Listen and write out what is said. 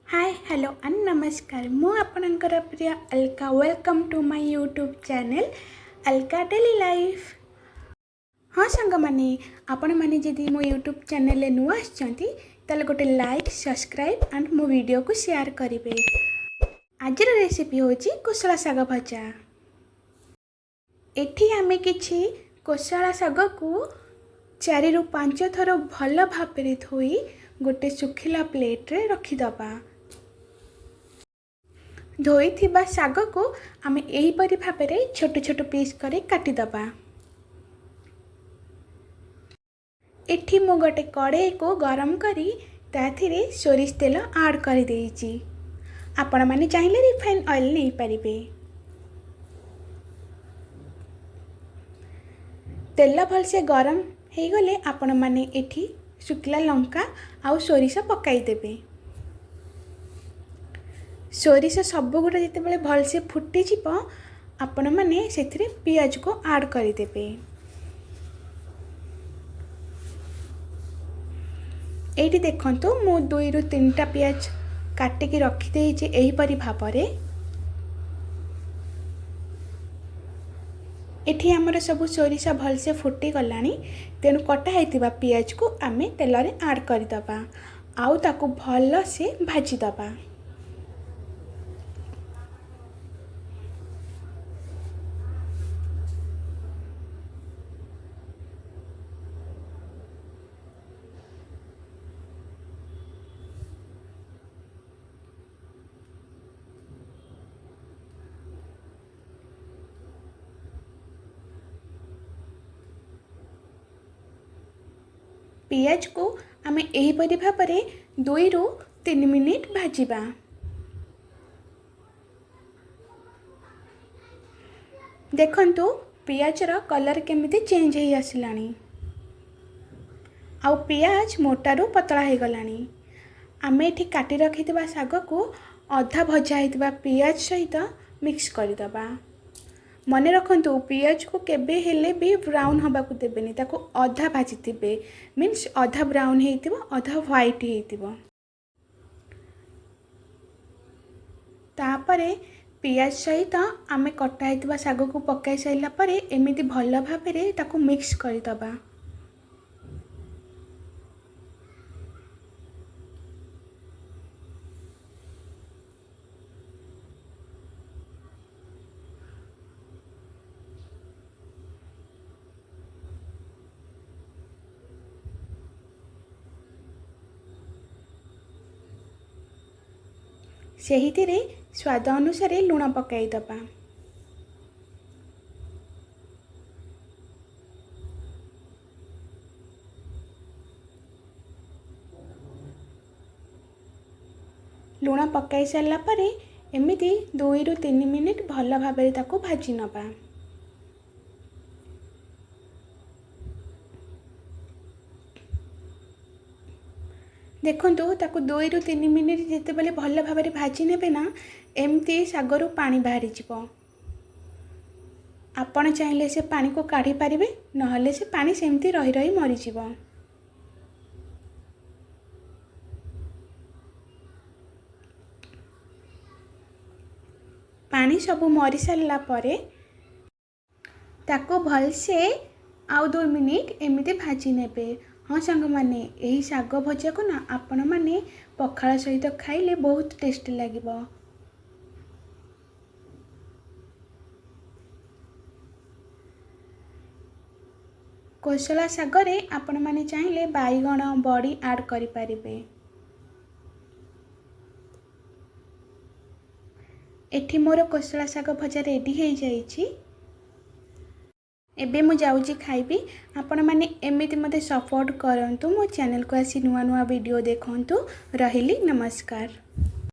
Hi hello and नमस्कार मु आपणकर प्रिय Alka welcome to my YouTube channel Alka daily life. हाँ सांग मैंने आपण मैंने जदि मो यूट्यूब चैनल नुआ आसते गोटे लाइक सब्सक्राइब एंड मो वीडियो को शेयर करेंगे। आज रेसिपी होची कोसला साग भजा। एठी आमे किछि कोसला साग को 4 ରୁ 5 थर भल भाव धोई गोटे सुखिला प्लेट रे रखिदबा। धोई थिबा साग को आमे एही परि भाबरे छोट छोट पीस करे काटिदबा। एठी मो गोटे कड़ाई को गरम करी ताथिरे सोरिष तेल ऐड कर देइची। आपण माने चाहिले रिफाइन ऑयल नै परिबे। तेल भलसे गरम हे गले आपण माने एठी सुखला लंका आउ सोरिष पकाई देबे। सोरिष सबगुड़ा जिते भलसे फुटी आपण मैंने से पियाज को ऐड करदेवे। ये देखु मु 2 ରୁ 3टा पियाज काटिकी रखिदे यहीपरि भाव एठी आमर सब सोरिष भलसे फुटी गलानी। तेणु कटा होइतिबा पियाज को आमे तेल रे ऐड करदबा आउ ताकू भल से भाजीदबा। पियाज को आमे एही परि भाबरे 2 ରୁ 3 मिनिट भाजिबा। देखंतु पियाज रो कलर केमिति चेंज हे आसिलानी आउ पियाज मोटारू पतला हे गलानी। आमे एठी काटी रखिथिबा साग को अधा भजा हेतिबा पियाज सहित मिक्स करदबा। मने रखंतु पियाज को केबे हेले भी ब्राउन हबा को देबेनी, ताको अधा भाजी थिबे। मीन्स अधा ब्राउन हेतिबो अधा व्हाइट हेतिबो। तापरे पियाज सहित आमे कटा हेतिबा साग को पकाई साइला परे एमिति भल भाबरे ताको मिक्स करदबा। सेहितिरे स्वाद अनुसार लुण पकाई दबा। लुण पकाई सारा पर एमिति 2 ରୁ 3 मिनिट भल भाबरे ताको भाजी नबा। देखंतु ताको 2 ରୁ 3 मिनिट जिते बेले भल भाबरे भाजी नेबे ना एमती सागरू पानी बाहरी जिवो। आपण चाहिले से पानी को काढ़ी पारिबे, नहले से पानी सेमती रही रही मरी जिवो। पानी सब मरी सारला परे ताको भल से आउ 2 मिनिट एमिते भाजी नेबे। हाँ सांग माने यही साग भजा को ना आपण माने पखाल सहित खाइले बहुत टेस्टी लागिबो। कोसला सागरे आपण माने चाहिले बाईगण बड़ी ऐड करि पारिबे। एठी मोर कोसला साग भजा रेडी हो जाइछि। एबे मु जाउची खाइबी। आपण माने एमिति मते सपोर्ट करंतु, मो चैनल को आसी नुआ नुआ वीडियो देखंतु। रहिली नमस्कार।